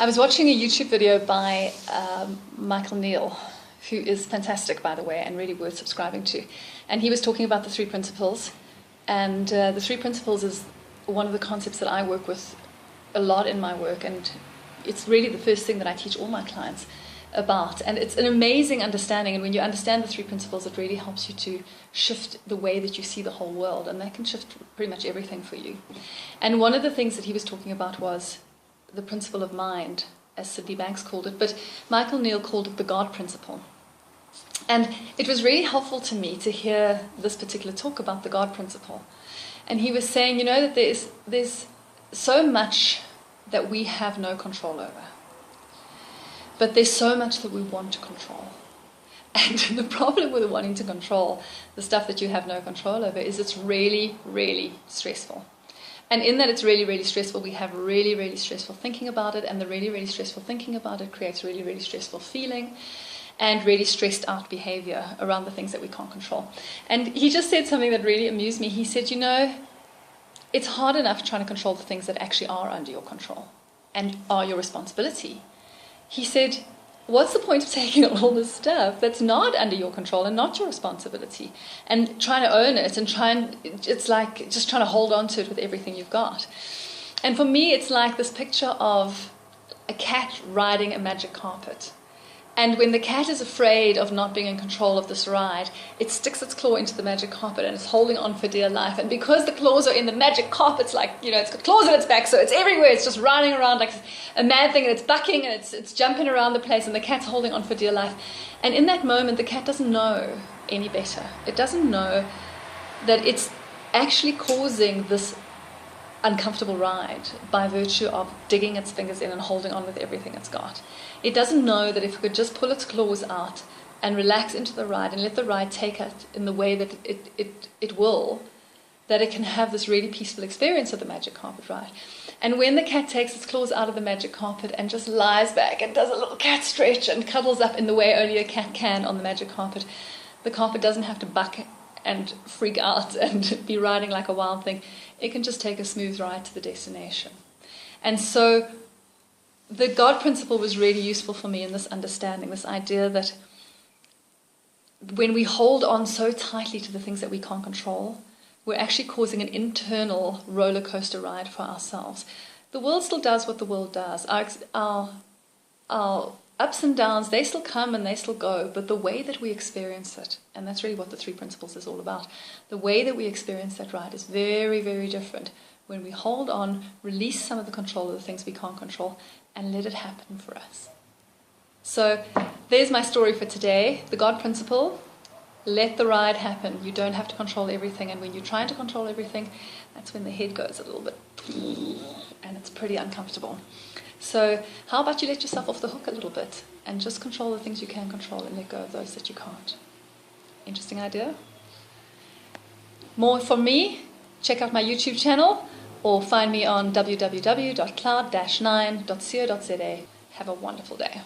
I was watching a YouTube video by Michael Neal, who is fantastic, by the way, and really worth subscribing to. And he was talking about the three principles. And the three principles is one of the concepts that I work with a lot in my work. And it's really the first thing that I teach all my clients about. And it's an amazing understanding. And when you understand the three principles, it really helps you to shift the way that you see the whole world. And that can shift pretty much everything for you. And one of the things that he was talking about was the principle of mind, as Sydney Banks called it. But Michael Neal called it the God principle. And it was really helpful to me to hear this particular talk about the God principle. And he was saying, you know, that there's so much that we have no control over. But there's so much that we want to control. And the problem with wanting to control the stuff that you have no control over is it's really, really stressful. And in that it's really, really stressful, we have really, really stressful thinking about it, and the really, really stressful thinking about it creates really, really stressful feeling and really stressed out behavior around the things that we can't control. And he just said something that really amused me. He said, you know, it's hard enough trying to control the things that actually are under your control and are your responsibility. He said, what's the point of taking all this stuff that's not under your control and not your responsibility and trying to own it and it's like just trying to hold on to it with everything you've got. And for me, it's like this picture of a cat riding a magic carpet. And when the cat is afraid of not being in control of this ride, it sticks its claw into the magic carpet and it's holding on for dear life. And because the claws are in the magic carpet, it's like, you know, it's got claws on its back, so it's everywhere. It's just running around like a mad thing, and it's bucking and it's jumping around the place, and the cat's holding on for dear life. And in that moment, the cat doesn't know any better. It doesn't know that it's actually causing this uncomfortable ride by virtue of digging its fingers in and holding on with everything it's got. It doesn't know that if it could just pull its claws out and relax into the ride and let the ride take it in the way that it will, that it can have this really peaceful experience of the magic carpet ride. And when the cat takes its claws out of the magic carpet and just lies back and does a little cat stretch and cuddles up in the way only a cat can on the magic carpet, the carpet doesn't have to buck and freak out and be riding like a wild thing. It can just take a smooth ride to the destination. And so the God principle was really useful for me in this understanding, this idea that when we hold on so tightly to the things that we can't control, we're actually causing an internal roller coaster ride for ourselves. The world still does what the world does. Our ups and downs, they still come and they still go, but the way that we experience it, and that's really what the three principles is all about, the way that we experience that ride is very, very different when we hold on, release some of the control of the things we can't control, and let it happen for us. So there's my story for today. The God principle, let the ride happen. You don't have to control everything, and when you're trying to control everything, that's when the head goes a little bit, and it's pretty uncomfortable. So how about you let yourself off the hook a little bit and just control the things you can control and let go of those that you can't. Interesting idea? More from me, check out my YouTube channel or find me on www.cloud-9.co.za. Have a wonderful day.